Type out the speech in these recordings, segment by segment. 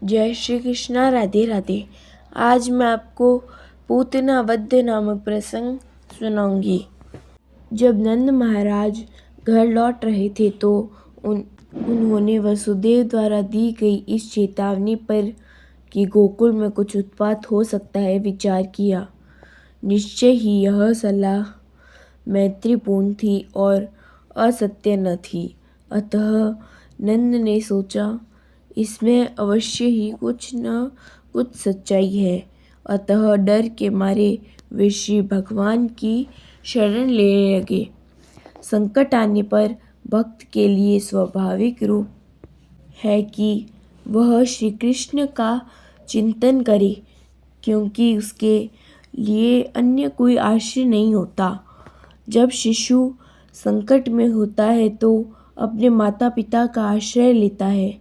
जय श्री कृष्णा। राधे राधे। आज मैं आपको पूतना वध नामक प्रसंग सुनाऊंगी। जब नंद महाराज घर लौट रहे थे तो उन्होंने वसुदेव द्वारा दी गई इस चेतावनी पर कि गोकुल में कुछ उत्पात हो सकता है विचार किया। निश्चय ही यह सलाह मैत्रीपूर्ण थी और असत्य न थी। अतः नंद ने सोचा, इसमें अवश्य ही कुछ न कुछ सच्चाई है। अतः डर के मारे वे श्री भगवान की शरण लेने लगे। संकट आने पर भक्त के लिए स्वाभाविक रूप है कि वह श्री कृष्ण का चिंतन करे, क्योंकि उसके लिए अन्य कोई आश्रय नहीं होता। जब शिशु संकट में होता है तो अपने माता पिता का आश्रय लेता है।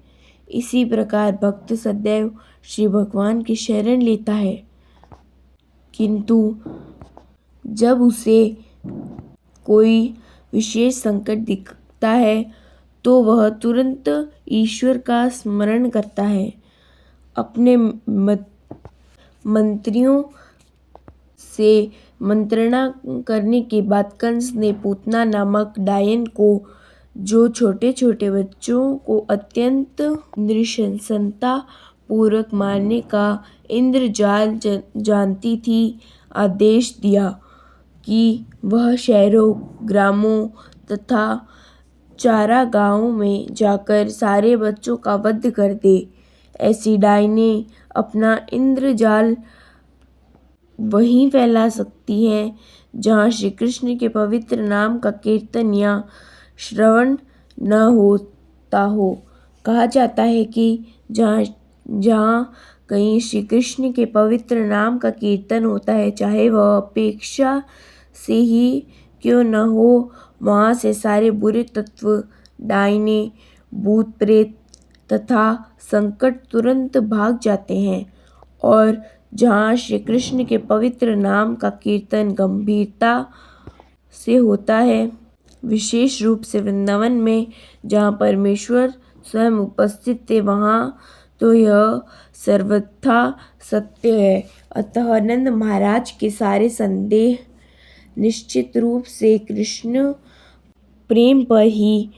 इसी प्रकार भक्त सदैव श्री भगवान की शरण लेता है, किंतु जब उसे कोई विशेष संकट दिखता है तो वह तुरंत ईश्वर का स्मरण करता है। अपने मंत्रियों से मंत्रणा करने के बाद कंस ने पूतना नामक डायन को, जो छोटे छोटे बच्चों को अत्यंत नृशंसता पूर्वक मारने का इंद्रजाल जानती थी, आदेश दिया कि वह शहरों, ग्रामों तथा चारागाहों में जाकर सारे बच्चों का वध कर दे। ऐसी डायनें अपना इंद्रजाल वहीं फैला सकती हैं जहाँ श्री कृष्ण के पवित्र नाम का कीर्तन या श्रवण न होता हो। कहा जाता है कि जहाँ कहीं श्री कृष्ण के पवित्र नाम का कीर्तन होता है, चाहे वह अपेक्षा से ही क्यों न हो, वहाँ से सारे बुरे तत्व, डायने, भूत प्रेत तथा संकट तुरंत भाग जाते हैं। और जहाँ श्री कृष्ण के पवित्र नाम का कीर्तन गंभीरता से होता है, विशेष रूप से वृंदावन में जहाँ परमेश्वर स्वयं उपस्थित थे, वहाँ तो यह सर्वथा सत्य है। अतः नंद महाराज के सारे संदेह निश्चित रूप से कृष्ण प्रेम पर ही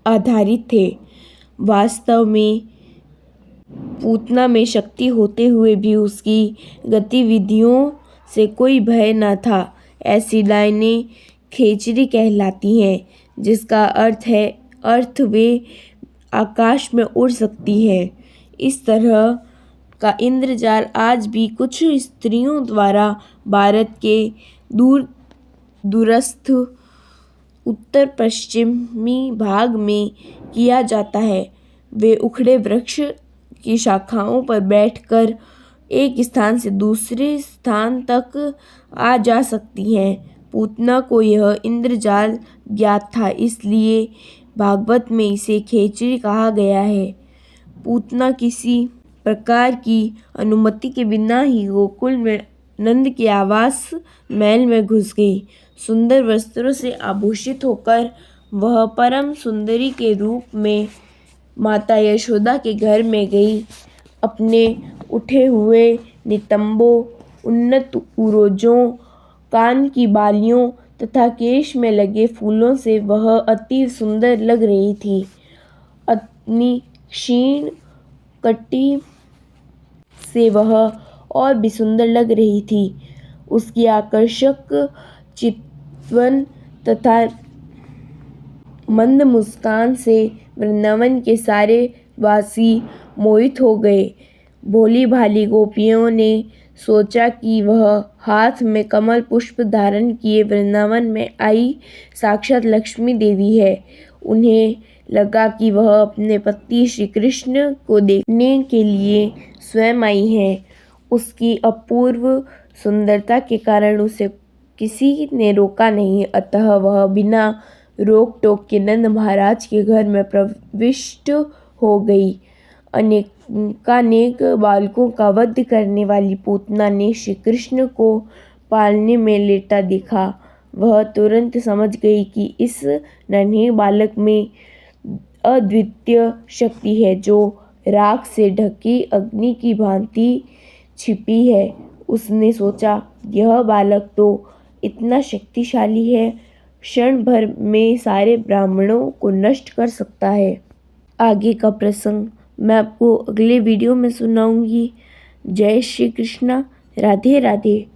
आधारित थे। वास्तव में पूतना में शक्ति होते हुए भी उसकी गतिविधियों से कोई भय न था। ऐसी डायनें खेचरी कहलाती हैं, जिसका अर्थ वे आकाश में उड़ सकती हैं। इस तरह का इंद्रजाल आज भी कुछ स्त्रियों द्वारा भारत के दूरस्थ उत्तर पश्चिमी भाग में किया जाता है। वे उखड़े वृक्ष की शाखाओं पर बैठकर एक स्थान से दूसरे स्थान तक आ जा सकती हैं। पूतना को यह इंद्रजाल ज्ञात था, इसलिए भागवत में इसे खेचरी कहा गया है। पूतना किसी प्रकार की अनुमति के बिना ही गोकुल में नंद के आवास महल में घुस गई। सुंदर वस्त्रों से आभूषित होकर वह परम सुंदरी के रूप में माता यशोदा के घर में गई। अपने उठे हुए नितंबों, उन्नत उरोजों, कान की बालियों तथा केश में लगे फूलों से वह अति सुंदर लग रही थी। अपनी क्षीण कटी से वह और भी सुंदर लग रही थी। उसकी आकर्षक चितवन तथा मंद मुस्कान से वृंदावन के सारे वासी मोहित हो गए। भोली भाली गोपियों ने सोचा कि वह हाथ में कमल पुष्प धारण किए वृंदावन में आई साक्षात लक्ष्मी देवी है। उन्हें लगा कि वह अपने पति श्री कृष्ण को देखने के लिए स्वयं आई है। उसकी अपूर्व सुंदरता के कारण उसे किसी ने रोका नहीं, अतः वह बिना रोक टोक के नंद महाराज के घर में प्रविष्ट हो गई। अनेकानेक बालकों का वध करने वाली पूतना ने श्री कृष्ण को पालने में लेटा देखा। वह तुरंत समझ गई कि इस नन्हे बालक में अद्वितीय शक्ति है, जो राख से ढकी अग्नि की भांति छिपी है। उसने सोचा, यह बालक तो इतना शक्तिशाली है, क्षण भर में सारे ब्राह्मणों को नष्ट कर सकता है। आगे का प्रसंग मैं आपको अगले वीडियो में सुनाऊंगी। जय श्री कृष्णा। राधे राधे।